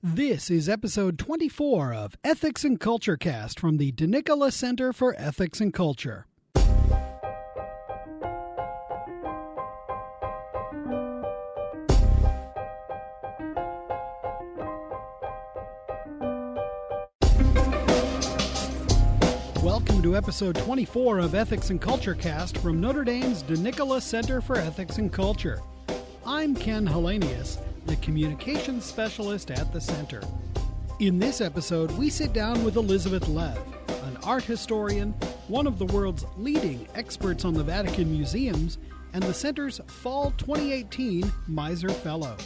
This is episode 24 of Ethics and Culture Cast from the De Nicola Center for Ethics and Culture. Welcome to episode 24 of Ethics and Culture Cast from Notre Dame's De Nicola Center for Ethics and Culture. I'm Ken Hellenius, the communications specialist at the center. In this episode, we sit down with Elizabeth Lev, an art historian, one of the world's leading experts on the Vatican Museums, and the center's Fall 2018 Miser Fellow.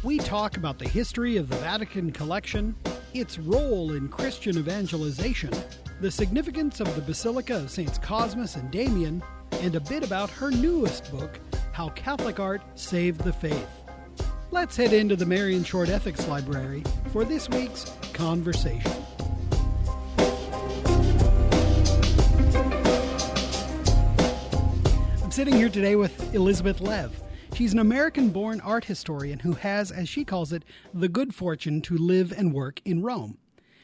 We talk about the history of the Vatican Collection, its role in Christian evangelization, the significance of the Basilica of Saints Cosmas and Damian, and a bit about her newest book, How Catholic Art Saved the Faith. Let's head into the Marion Short Ethics Library for this week's conversation. I'm sitting here today with Elizabeth Lev. She's an American-born art historian who has, as she calls it, the good fortune to live and work in Rome.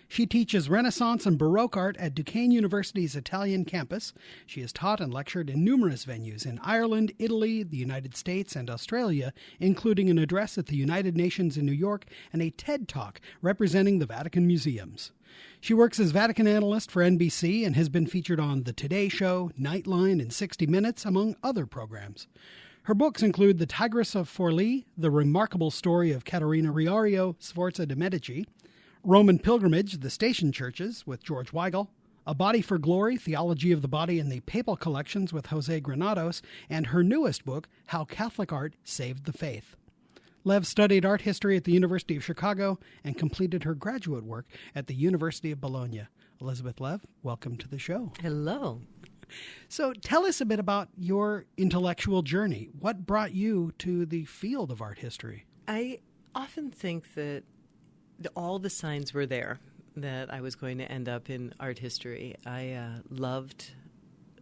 She teaches Renaissance and Baroque Art at Duquesne University's Italian campus. She has taught and lectured in numerous venues in Ireland, Italy, the United States, and Australia, including an address at the United Nations in New York and a TED Talk representing the Vatican Museums. She works as Vatican Analyst for NBC and has been featured on The Today Show, Nightline and 60 Minutes, among other programs. Her books include The Tigress of Forlì, The Remarkable Story of Caterina Riario, Sforza de' Medici, Roman Pilgrimage, The Station Churches with George Weigel, A Body for Glory, Theology of the Body in the Papal Collections with José Granados, and her newest book, How Catholic Art Saved the Faith. Lev studied art history at the University of Chicago and completed her graduate work at the University of Bologna. Elizabeth Lev, welcome to the show. Hello. So tell us a bit about your intellectual journey. What brought you to the field of art history? I often think that all the signs were there that I was going to end up in art history. I loved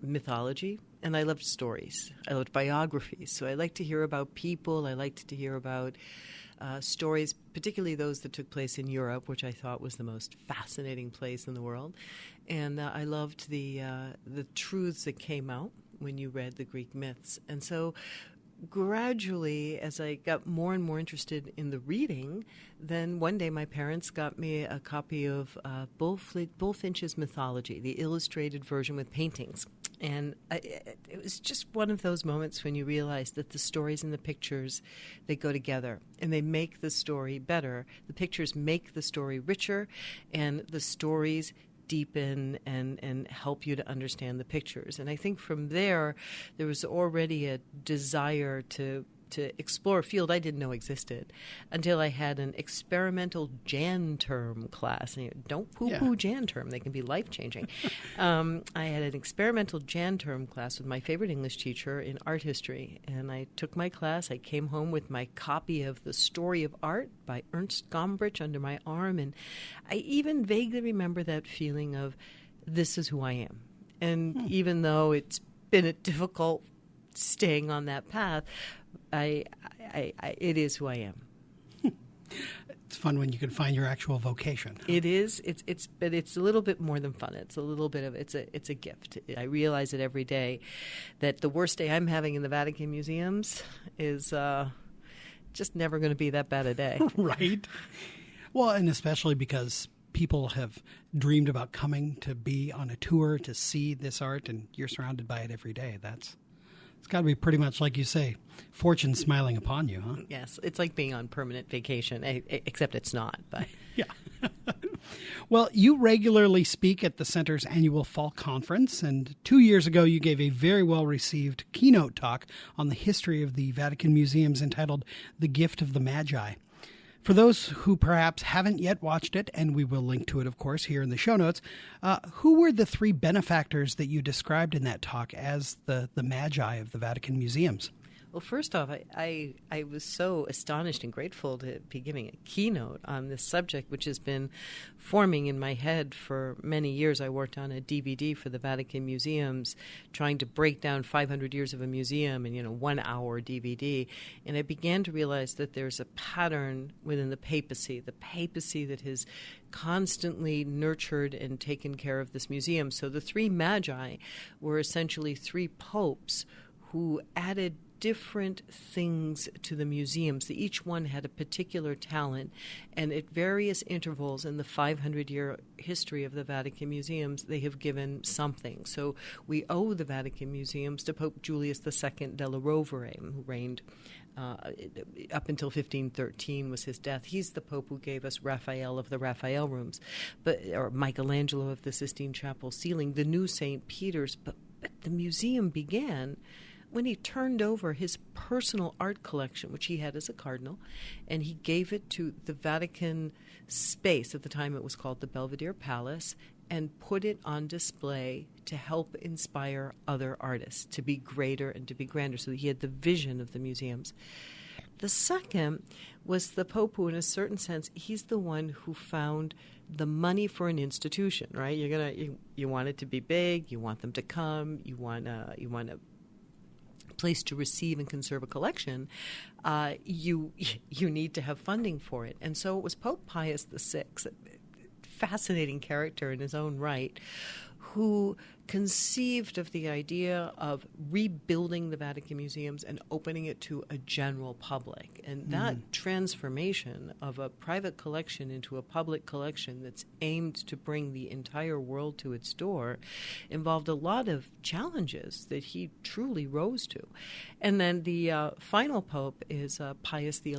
mythology and I loved stories. I loved biographies. So I liked to hear about people. I liked to hear about stories, particularly those that took place in Europe, which I thought was the most fascinating place in the world. And I loved the truths that came out when you read the Greek myths. And so gradually, as I got more and more interested in the reading, then one day my parents got me a copy of Bulfinch's Mythology, the illustrated version with paintings. And it was just one of those moments when you realize that the stories and the pictures, they go together and they make the story better. The pictures make the story richer, and the stories deepen and help you to understand the pictures. And I think from there was already a desire to explore a field I didn't know existed until I had an experimental Jan term class. And don't poo-poo Jan term. They can be life-changing. I had an experimental Jan term class with my favorite English teacher in art history. And I took my class. I came home with my copy of The Story of Art by Ernst Gombrich under my arm. And I even vaguely remember that feeling of, this is who I am. And even though it's been a difficult staying on that path, it is who I am. It's fun when you can find your actual vocation. It is. But it's a little bit more than fun. It's a little bit of it's a gift. I realize it every day that the worst day I'm having in the Vatican Museums is just never going to be that bad a day. Right. Well, and especially because people have dreamed about coming to be on a tour to see this art, and you're surrounded by it every day. It's got to be pretty much, like you say, fortune smiling upon you, huh? Yes, it's like being on permanent vacation, except it's not. But yeah. Well, you regularly speak at the Center's annual Fall Conference, and 2 years ago you gave a very well-received keynote talk on the history of the Vatican Museums entitled The Gift of the Magi. For those who perhaps haven't yet watched it, and we will link to it, of course, here in the show notes, who were the three benefactors that you described in that talk as the Magi of the Vatican Museums? Well, first off, I was so astonished and grateful to be giving a keynote on this subject, which has been forming in my head for many years. I worked on a DVD for the Vatican Museums, trying to break down 500 years of a museum in, 1 hour DVD. And I began to realize that there's a pattern within the papacy that has constantly nurtured and taken care of this museum. So the three magi were essentially three popes who added different things to the museums. Each one had a particular talent, and at various intervals in the 500-year history of the Vatican Museums, they have given something. So we owe the Vatican Museums to Pope Julius II della Rovere, who reigned up until 1513 was his death. He's the Pope who gave us Raphael of the Raphael Rooms, or Michelangelo of the Sistine Chapel ceiling, the new St. Peter's. But the museum began when he turned over his personal art collection, which he had as a cardinal, and he gave it to the Vatican space. At the time it was called the Belvedere Palace, and put it on display to help inspire other artists to be greater and to be grander. So he had the vision of the museums. The second was the Pope who, in a certain sense, he's the one who found the money for an institution, right? You want it to be big, you want them to come, you want a place to receive and conserve a collection. You need to have funding for it. And so it was Pope Pius VI, fascinating character in his own right, who conceived of the idea of rebuilding the Vatican Museums and opening it to a general public. And that transformation of a private collection into a public collection that's aimed to bring the entire world to its door involved a lot of challenges that he truly rose to. And then the final pope is Pius XI,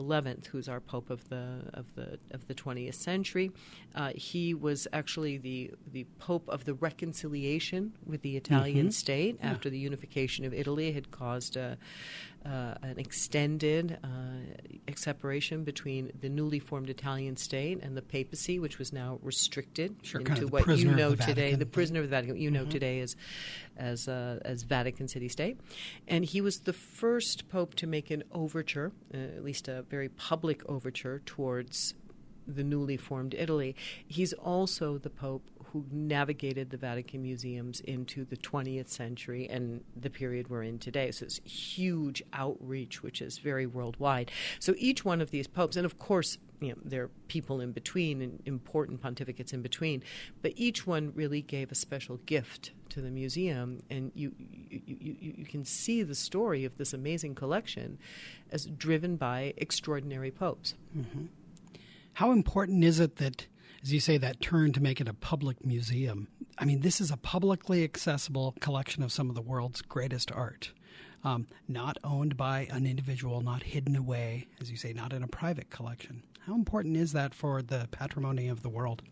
who's our pope of the 20th century. He was actually the pope of the reconciliation with the Italian state after the unification of Italy had caused an extended separation between the newly formed Italian state and the papacy, which was now restricted into what you know today, the prisoner of the Vatican, you know today as Vatican City State. And he was the first pope to make an overture, at least a very public overture, towards the newly formed Italy. He's also the Pope who navigated the Vatican Museums into the 20th century and the period we're in today. So it's huge outreach, which is very worldwide. So each one of these popes, and of course, there are people in between and important pontificates in between, but each one really gave a special gift to the museum, and you can see the story of this amazing collection as driven by extraordinary popes. Mm-hmm. How important is it that, as you say, that turn to make it a public museum? I mean, this is a publicly accessible collection of some of the world's greatest art, not owned by an individual, not hidden away, as you say, not in a private collection. How important is that for the patrimony of the world?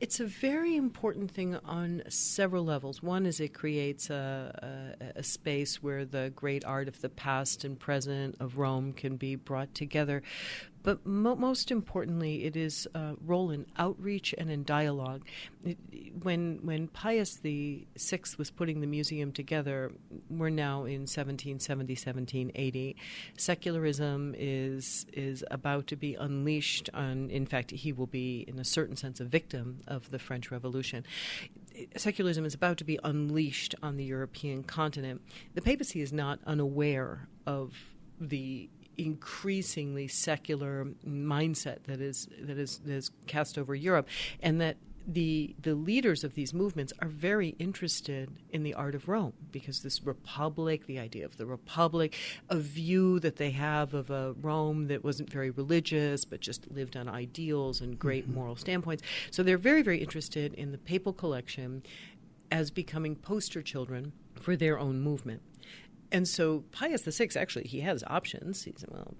It's a very important thing on several levels. One is it creates a space where the great art of the past and present of Rome can be brought together. But most importantly, it is a role in outreach and in dialogue. When Pius VI was putting the museum together, we're now in 1770, 1780. Secularism is about to be unleashed on, in fact, he will be, in a certain sense, a victim of the French Revolution. Secularism is about to be unleashed on the European continent. The papacy is not unaware of the increasingly secular mindset that is cast over Europe, and that the leaders of these movements are very interested in the art of Rome, because this republic, the idea of the republic, a view that they have of a Rome that wasn't very religious but just lived on ideals and great moral standpoints. So they're very, very interested in the papal collection as becoming poster children for their own movement. And so Pius VI, actually, he has options. He said, well,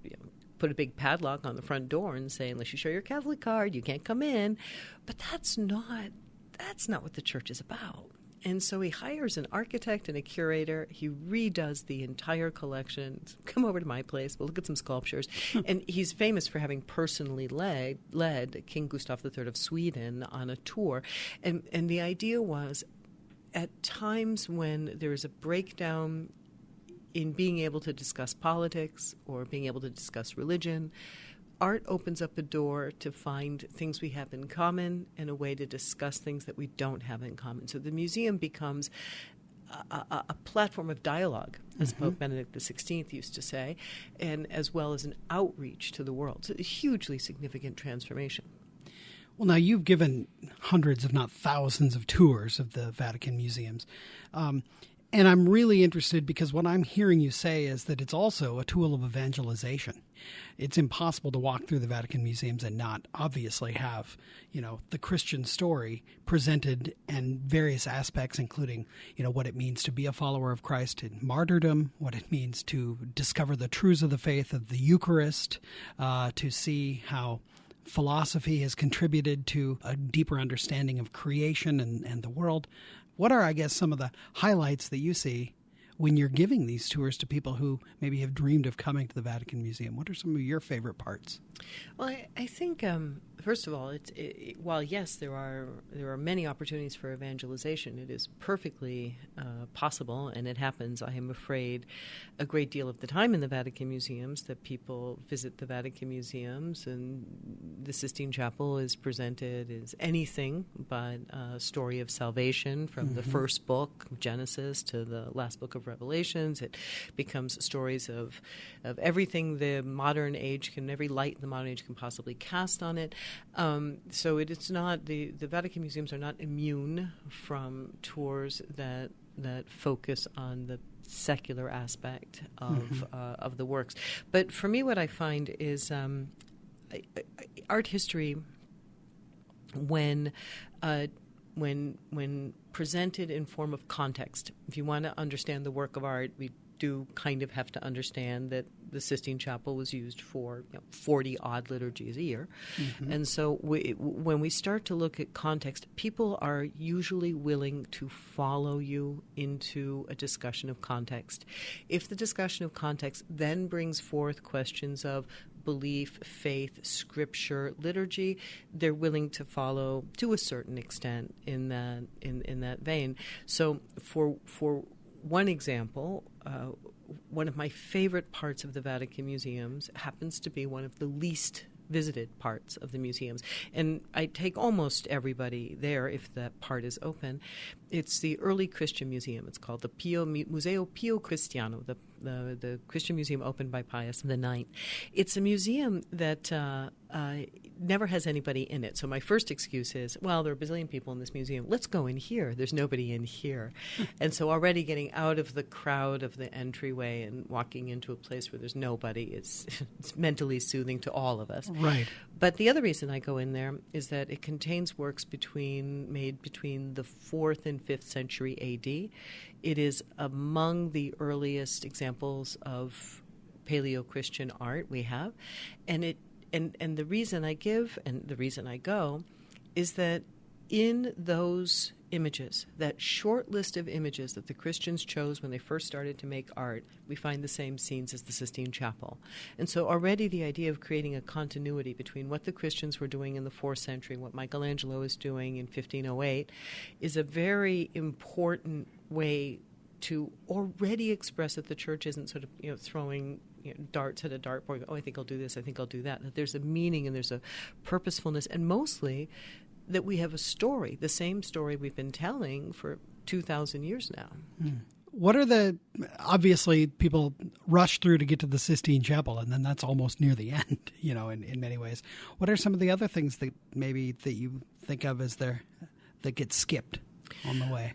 put a big padlock on the front door and say, unless you show your Catholic card, you can't come in. But that's not what the church is about. And so he hires an architect and a curator. He redoes the entire collection. Come over to my place. We'll look at some sculptures. And he's famous for having personally led King Gustav III of Sweden on a tour. And the idea was, at times when there is a breakdown in being able to discuss politics or being able to discuss religion, art opens up a door to find things we have in common and a way to discuss things that we don't have in common. So the museum becomes a platform of dialogue, as Pope Benedict XVI used to say, and as well as an outreach to the world. So a hugely significant transformation. Well, now you've given hundreds, if not thousands, of tours of the Vatican Museums. And I'm really interested because what I'm hearing you say is that it's also a tool of evangelization. It's impossible to walk through the Vatican Museums and not obviously have, the Christian story presented and various aspects, including, what it means to be a follower of Christ in martyrdom, what it means to discover the truths of the faith of the Eucharist, to see how philosophy has contributed to a deeper understanding of creation and the world. What are, I guess, some of the highlights that you see when you're giving these tours to people who maybe have dreamed of coming to the Vatican Museum? What are some of your favorite parts? Well, I think, first of all, while yes, there are many opportunities for evangelization, it is perfectly possible, and it happens, I am afraid, a great deal of the time in the Vatican Museums that people visit the Vatican Museums, and the Sistine Chapel is presented as anything but a story of salvation from the first book, Genesis, to the last book of Revelations. It becomes stories of everything the modern age every light the modern age can possibly cast on it. So it's not, the Vatican Museums are not immune from tours that focus on the secular aspect of the works. But for me, what I find is art history, when presented in form of context. If you want to understand the work of art, we do kind of have to understand that the Sistine Chapel was used for 40-odd liturgies a year. And so when we start to look at context, people are usually willing to follow you into a discussion of context. If the discussion of context then brings forth questions of belief, faith, scripture, liturgy, they're willing to follow to a certain extent in that vein. So for one example, one of my favorite parts of the Vatican Museums happens to be one of the least visited parts of the museums. And I take almost everybody there if that part is open. It's the early Christian museum. It's called the Museo Pio Cristiano, the Christian museum opened by Pius IX. It's a museum that never has anybody in it. So my first excuse is, well, there are a bazillion people in this museum. Let's go in here. There's nobody in here. And so already getting out of the crowd of the entryway and walking into a place where there's nobody, it's mentally soothing to all of us. Right. But the other reason I go in there is that it contains works made between the 4th and 5th century A.D. It is among the earliest examples of Paleo-Christian art we have. And the reason I give and the reason I go is that in those images, that short list of images that the Christians chose when they first started to make art, we find the same scenes as the Sistine Chapel. And so already the idea of creating a continuity between what the Christians were doing in the 4th century and what Michelangelo is doing in 1508 is a very important way to already express that the church isn't sort of throwing darts at a dartboard. Oh, I think I'll do this. I think I'll do that. That there's a meaning and there's a purposefulness, and mostly that we have a story, the same story we've been telling for 2,000 years now. What are obviously people rush through to get to the Sistine Chapel, and then that's almost near the end, in many ways. What are some of the other things that maybe that you think of as that get skipped on the way?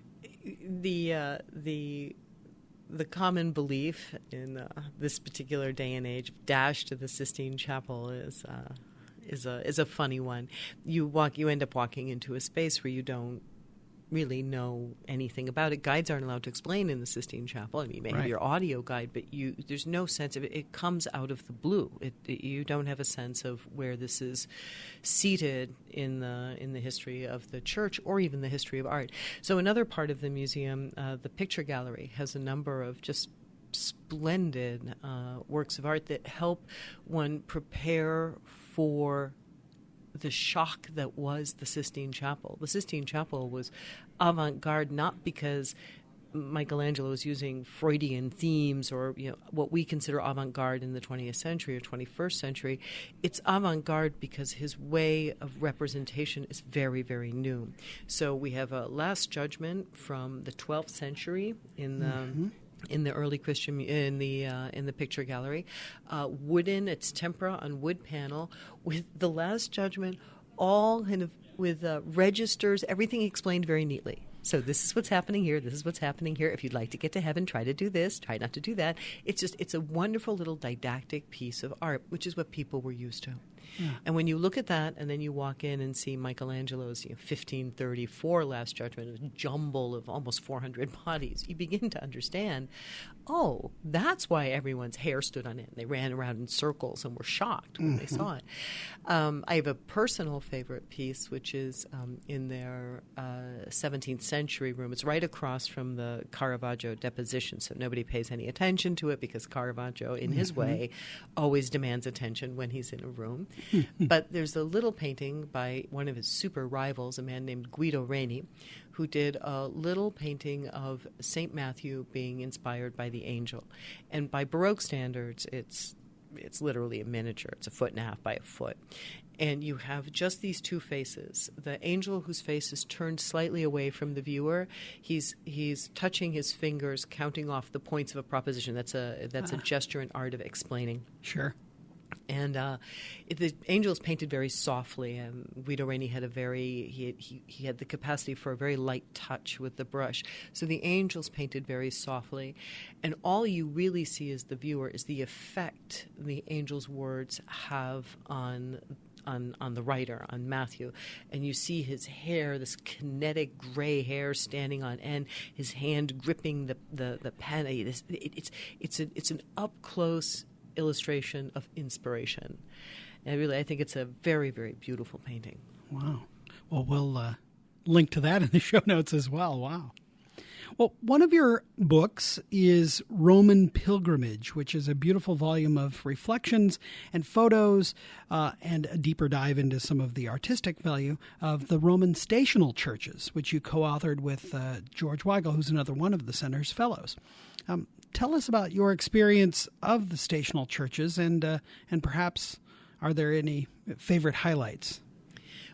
The common belief in this particular day and age, dash to the Sistine Chapel is a funny one. You end up walking into a space where you don't really know anything about it. Guides aren't allowed to explain in the Sistine Chapel. I mean, you may have your audio guide, but there's no sense of it. It comes out of the blue. You don't have a sense of where this is seated in the history of the church or even the history of art. So another part of the museum, the picture gallery, has a number of just splendid works of art that help one prepare for the shock that was the Sistine Chapel. The Sistine Chapel was avant-garde not because Michelangelo is using Freudian themes or what we consider avant-garde in the 20th century or 21st century. It's avant-garde because his way of representation is very, very new. So we have a Last Judgment from the 12th century in the early Christian in the picture gallery, wooden. It's tempera on wood panel with the Last Judgment, all kind of with registers, everything explained very neatly. So this is what's happening here. This is what's happening here. If you'd like to get to heaven, try to do this. Try not to do that. It's a wonderful little didactic piece of art, which is what people were used to. Yeah. And when you look at that and then you walk in and see Michelangelo's 1534 Last Judgment, a jumble of almost 400 bodies, you begin to understand, oh, that's why everyone's hair stood on end. They ran around in circles and were shocked when they saw it. I have a personal favorite piece, which is in their 17th century room. It's right across from the Caravaggio deposition, so nobody pays any attention to it because Caravaggio, in his way, always demands attention when he's in a room. But there's a little painting by one of his super rivals, a man named Guido Reni, who did a little painting of St. Matthew being inspired by the angel. And by Baroque standards, it's literally a miniature. It's 1.5 feet by 1 foot. And you have just these two faces. The angel whose face is turned slightly away from the viewer, he's touching his fingers, counting off the points of a proposition. That's a gesture and art of explaining. Sure. And the angel is painted very softly. Guido Reni had he had the capacity for a very light touch with the brush. So the angel's painted very softly, and all you really see as the viewer is the effect the angel's words have on the writer, on Matthew. And you see his hair, this kinetic gray hair standing on end, his hand gripping the pen. It's an up close illustration of inspiration. And I think it's a very, very beautiful painting. Wow. Well, we'll link to that in the show notes as well. Wow. Well, one of your books is Roman Pilgrimage, which is a beautiful volume of reflections and photos and a deeper dive into some of the artistic value of the Roman stational churches, which you co-authored with George Weigel, who's another one of the Center's fellows. Tell us about your experience of the stational churches, and perhaps are there any favorite highlights?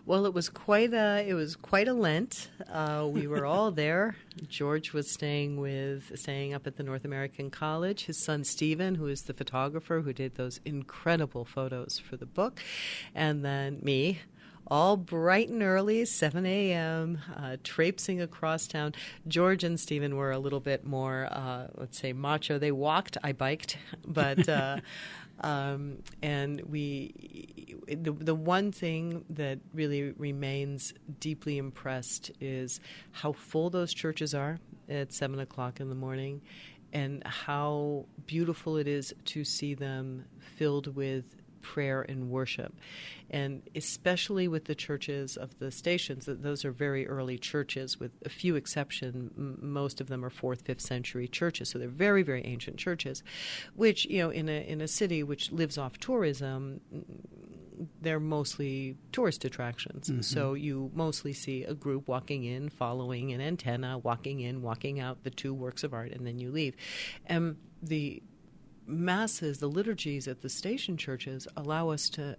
Well, it was quite a Lent. We were all there. George was staying up at the North American College. His son Stephen, who is the photographer who did those incredible photos for the book, and then me. All bright and early, 7 a.m., traipsing across town. George and Stephen were a little bit more, let's say, macho. They walked, I biked. But and the one thing that really remains deeply impressed is how full those churches are at 7 o'clock in the morning, and how beautiful it is to see them filled with prayer and worship. And especially with the churches of the stations, those are very early churches with a few exceptions. Most of them are 4th, 5th century churches, so they're very, very ancient churches, which, in a city which lives off tourism, they're mostly tourist attractions. Mm-hmm. So you mostly see a group walking in, following an antenna, walking in, walking out, the two works of art, and then you leave. And the masses, the liturgies at the station churches allow us to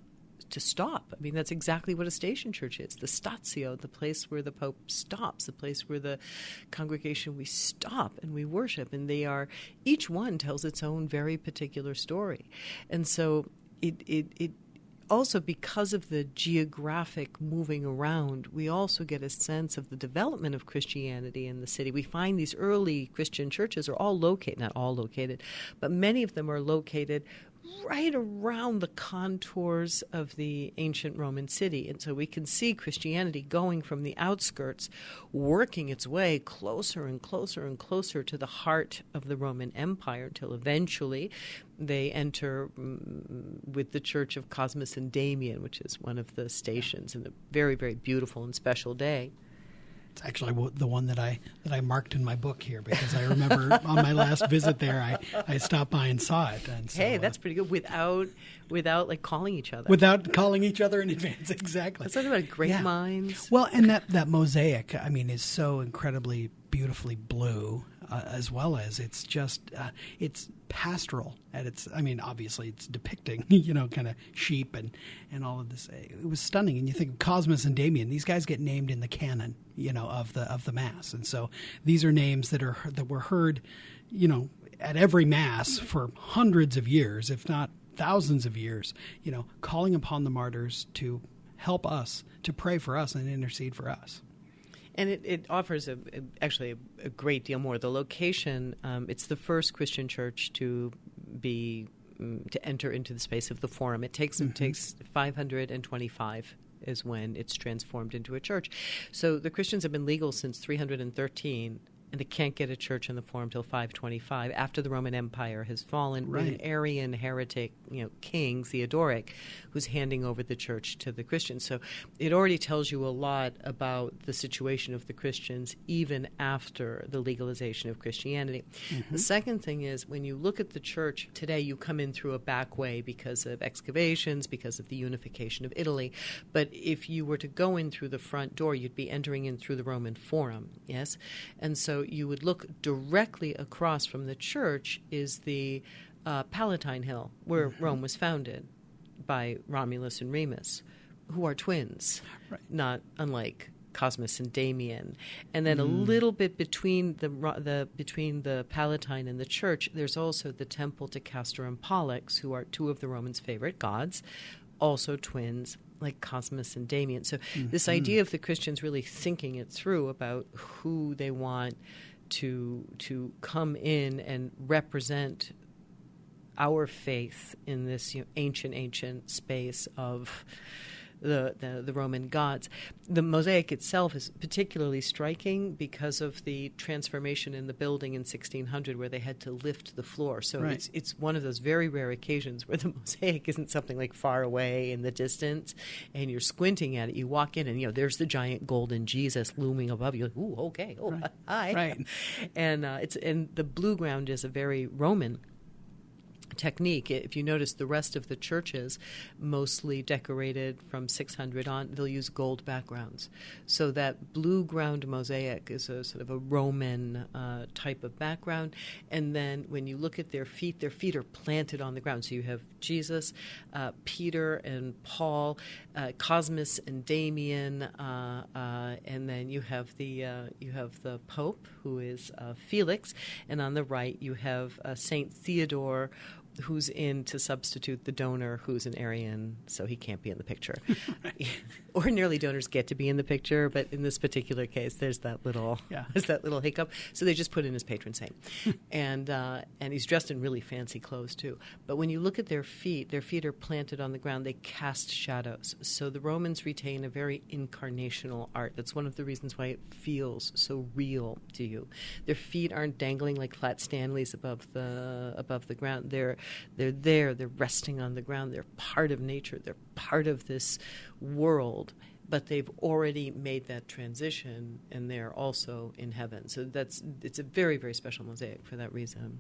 stop. I mean, that's exactly what a station church is. The statio, the place where the Pope stops, the place where the congregation, we stop and we worship. And each one tells its own very particular story. And so it also, because of the geographic moving around, we also get a sense of the development of Christianity in the city. We find these early Christian churches are all located, not all located, but many of them are located right around the contours of the ancient Roman city. And so we can see Christianity going from the outskirts, working its way closer and closer and closer to the heart of the Roman Empire until eventually they enter with the Church of Cosmas and Damian, which is one of the stations, and a very, very beautiful and special day. It's actually the one that I marked in my book here, because I remember on my last visit there, I stopped by and saw it. And so, hey, that's pretty good without like calling each other. Without calling each other in advance, exactly. Let's talk about great minds. Well, and that mosaic, I mean, is so incredibly beautifully blue. as well as it's just it's pastoral at its. I mean, obviously it's depicting kind of sheep and all of this. It was stunning. And you think of Cosmas and Damian; these guys get named in the canon, of the Mass, and so these are names that were heard, at every Mass for hundreds of years, if not thousands of years. Calling upon the martyrs to help us, to pray for us, and intercede for us. And it offers actually a great deal more. The location, it's the first Christian church to enter into the space of the Forum. It takes 525 is when it's transformed into a church. So the Christians have been legal since 313. And they can't get a church in the Forum till 525, after the Roman Empire has fallen, with an Arian heretic, king, Theodoric, who's handing over the church to the Christians. So it already tells you a lot about the situation of the Christians even after the legalization of Christianity. Mm-hmm. The second thing is, when you look at the church today, you come in through a back way because of excavations, because of the unification of Italy. But if you were to go in through the front door, you'd be entering in through the Roman Forum, yes? And so you would look directly across from the church is the Palatine Hill, where Rome was founded by Romulus and Remus, who are twins, not unlike Cosmas and Damian. And then a little bit between the Palatine and the church, there's also the temple to Castor and Pollux, who are two of the Romans' favorite gods, also twins, like Cosmas and Damian. So this idea of the Christians really thinking it through about who they want to come in and represent our faith in this ancient space of the Roman gods. The mosaic itself is particularly striking because of the transformation in the building in 1600, where they had to lift the floor. So it's one of those very rare occasions where the mosaic isn't something like far away in the distance, and you're squinting at it. You walk in, and there's the giant golden Jesus looming above you. Ooh, okay, hi. Right. And the blue ground is a very Roman technique. If you notice, the rest of the churches, mostly decorated from 600 on, they'll use gold backgrounds. So that blue ground mosaic is a sort of a Roman type of background. And then when you look at their feet are planted on the ground. So you have Jesus, Peter and Paul, Cosmas and Damian, and then you have the Pope, who is Felix, and on the right you have Saint Theodore, who's in to substitute the donor, who's an Arian, so he can't be in the picture. Ordinarily, donors get to be in the picture, but in this particular case, there's that little hiccup. So they just put in his patron saint, and he's dressed in really fancy clothes too. But when you look at their feet are planted on the ground. They cast shadows. So the Romans retain a very incarnational art. That's one of the reasons why it feels so real to you. Their feet aren't dangling like flat Stanleys above the ground. They're there. They're resting on the ground. They're part of nature. They're part of this world. But they've already made that transition, and they're also in heaven. So it's a very, very special mosaic for that reason.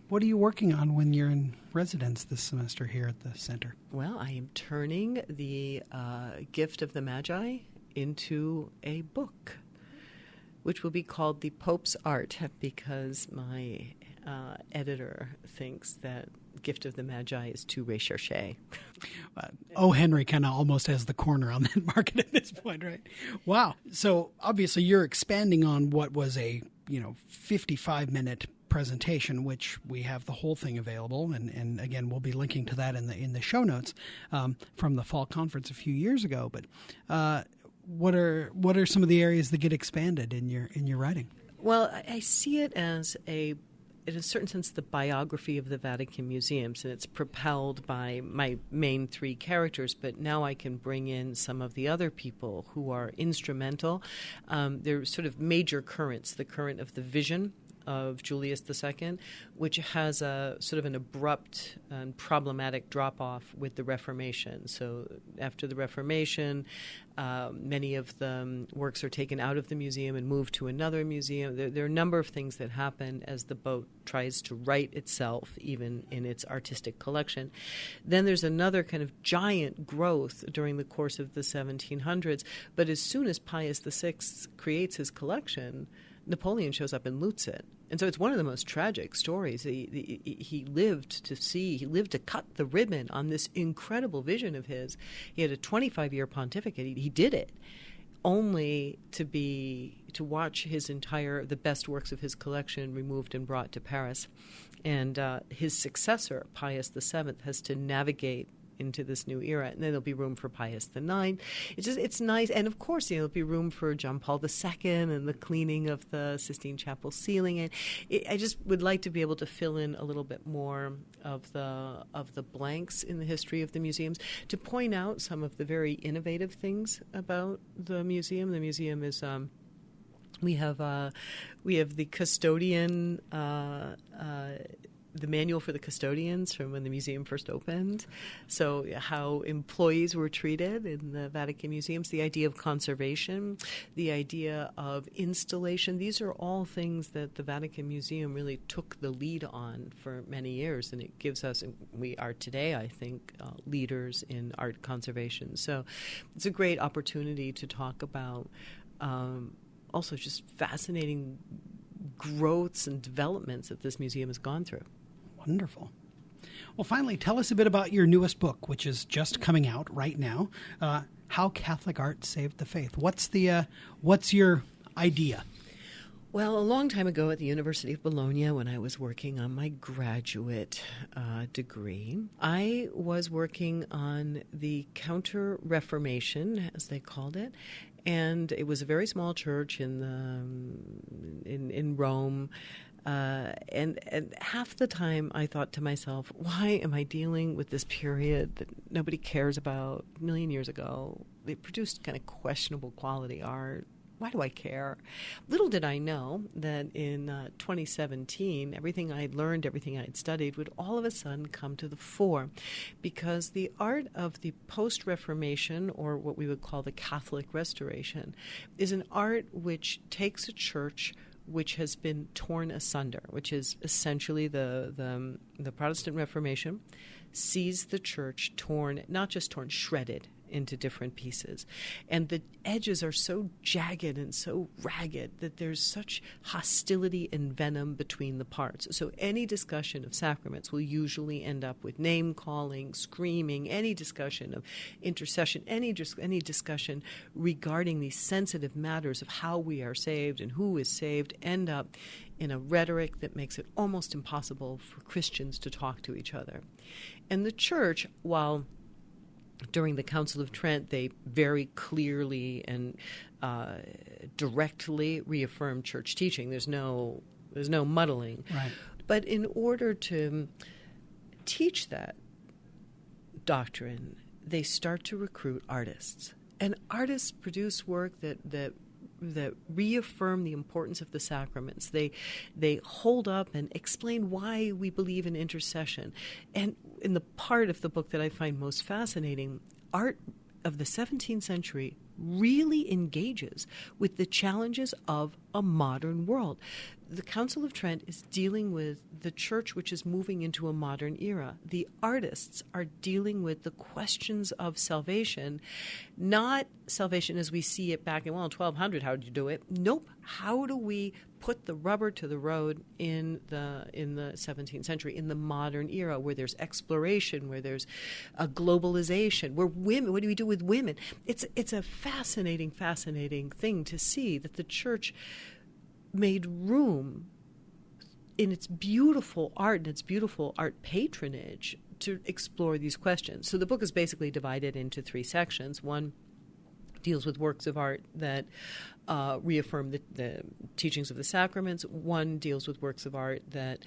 What are you working on when you're in residence this semester here at the center? Well, I am turning the Gift of the Magi into a book, which will be called The Pope's Art, because my editor thinks that Gift of the Magi is too recherché. O. Henry kind of almost has the corner on that market at this point, right? Wow. So obviously you're expanding on what was a 55-minute presentation, which we have the whole thing available, and again we'll be linking to that in the show notes from the fall conference a few years ago. But what are some of the areas that get expanded in your writing? Well, I see it as in a certain sense, the biography of the Vatican Museums, and it's propelled by my main three characters, but now I can bring in some of the other people who are instrumental. They're sort of major currents, the current of the vision of Julius II, which has a sort of an abrupt and problematic drop-off with the Reformation. So after the Reformation, many of the works are taken out of the museum and moved to another museum. There are a number of things that happen as the boat tries to right itself, even in its artistic collection. Then there's another kind of giant growth during the course of the 1700s. But as soon as Pius VI creates his collection, Napoleon shows up and loots it. And so it's one of the most tragic stories. He lived to cut the ribbon on this incredible vision of his. He had a 25-year pontificate. He did it, only to watch the best works of his collection removed and brought to Paris. And his successor, Pius VII, has to navigate into this new era, and then there'll be room for Pius IX. It's nice, and of course, there'll be room for John Paul II and the cleaning of the Sistine Chapel ceiling. And I just would like to be able to fill in a little bit more of the blanks in the history of the museums, to point out some of the very innovative things about the museum. The museum is we have the custodian. The manual for the custodians from when the museum first opened. So how employees were treated in the Vatican Museums, the idea of conservation, the idea of installation. These are all things that the Vatican Museum really took the lead on for many years, and it gives us, we are today, I think, leaders in art conservation. So it's a great opportunity to talk about also just fascinating growths and developments that this museum has gone through. Wonderful. Well, finally, tell us a bit about your newest book, which is just coming out right now, How Catholic Art Saved the Faith. What's your idea? Well, a long time ago at the University of Bologna, when I was working on my graduate degree, I was working on the Counter-Reformation, as they called it, and it was a very small church in Rome. And half the time I thought to myself, why am I dealing with this period that nobody cares about? A million years ago, they produced kind of questionable quality art. Why do I care? Little did I know that in 2017, everything I'd learned, everything I'd studied would all of a sudden come to the fore, because the art of the post-Reformation, or what we would call the Catholic Restoration, is an art which takes a church which has been torn asunder, which is essentially the Protestant Reformation, sees the church torn, not just torn, shredded into different pieces. And the edges are so jagged and so ragged that there's such hostility and venom between the parts. So any discussion of sacraments will usually end up with name-calling, screaming, any discussion of intercession, any discussion regarding these sensitive matters of how we are saved and who is saved, end up in a rhetoric that makes it almost impossible for Christians to talk to each other. And the church, while during the Council of Trent, they very clearly and directly reaffirmed church teaching. There's no muddling. Right. But in order to teach that doctrine, they start to recruit artists. And artists produce work that reaffirm the importance of the sacraments. They hold up and explain why we believe in intercession. And in the part of the book that I find most fascinating, art of the 17th century really engages with the challenges of a modern world. The Council of Trent is dealing with the church which is moving into a modern era. The artists are dealing with the questions of salvation, not salvation as we see it back in, 1200, how did you do it? Nope. How do we put the rubber to the road in the 17th century, in the modern era, where there's exploration, where there's a globalization, where women, what do we do with women? It's a fascinating thing to see that the church made room in its beautiful art and its beautiful art patronage to explore these questions. So the book is basically divided into three sections. One deals with works of art that reaffirm the teachings of the sacraments. One deals with works of art the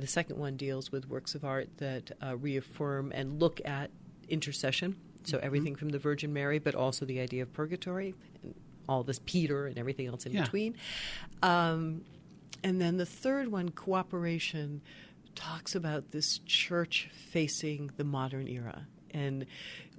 second one deals with works of art that reaffirm and look at intercession. So everything from the Virgin Mary, but also the idea of purgatory, and all this Peter and everything else in between. And then the third one, cooperation, talks about this church facing the modern era. And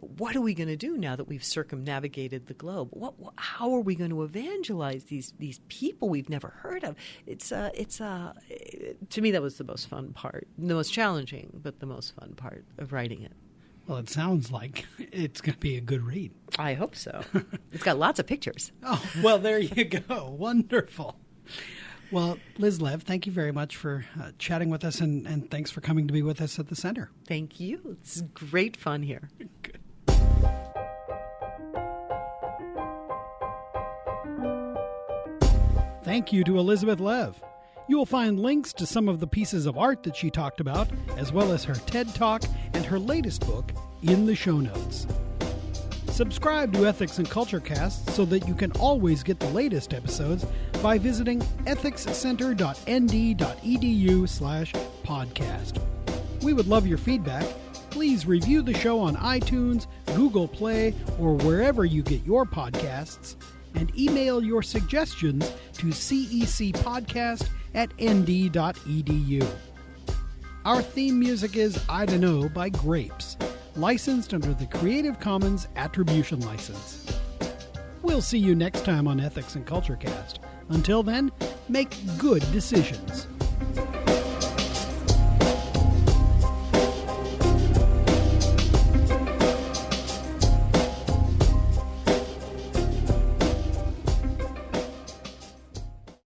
what are we going to do now that we've circumnavigated the globe? How are we going to evangelize these people we've never heard of? To me, that was the most fun part, the most challenging, but the most fun part of writing it. Well, it sounds like it's going to be a good read. I hope so. It's got lots of pictures. Oh, well, there you go. Wonderful. Well, Liz Lev, thank you very much for chatting with us, and thanks for coming to be with us at the center. Thank you. It's great fun here. Good. Thank you to Elizabeth Lev. You will find links to some of the pieces of art that she talked about, as well as her TED Talk and her latest book, in the show notes. Subscribe to Ethics and Culture Cast so that you can always get the latest episodes by visiting ethicscenter.nd.edu/podcast. We would love your feedback. Please review the show on iTunes, Google Play, or wherever you get your podcasts, and email your suggestions to cecpodcast@nd.edu. Our theme music is I Dunno by Grapes, licensed under the Creative Commons Attribution License. We'll see you next time on Ethics and Culture Cast. Until then, make good decisions.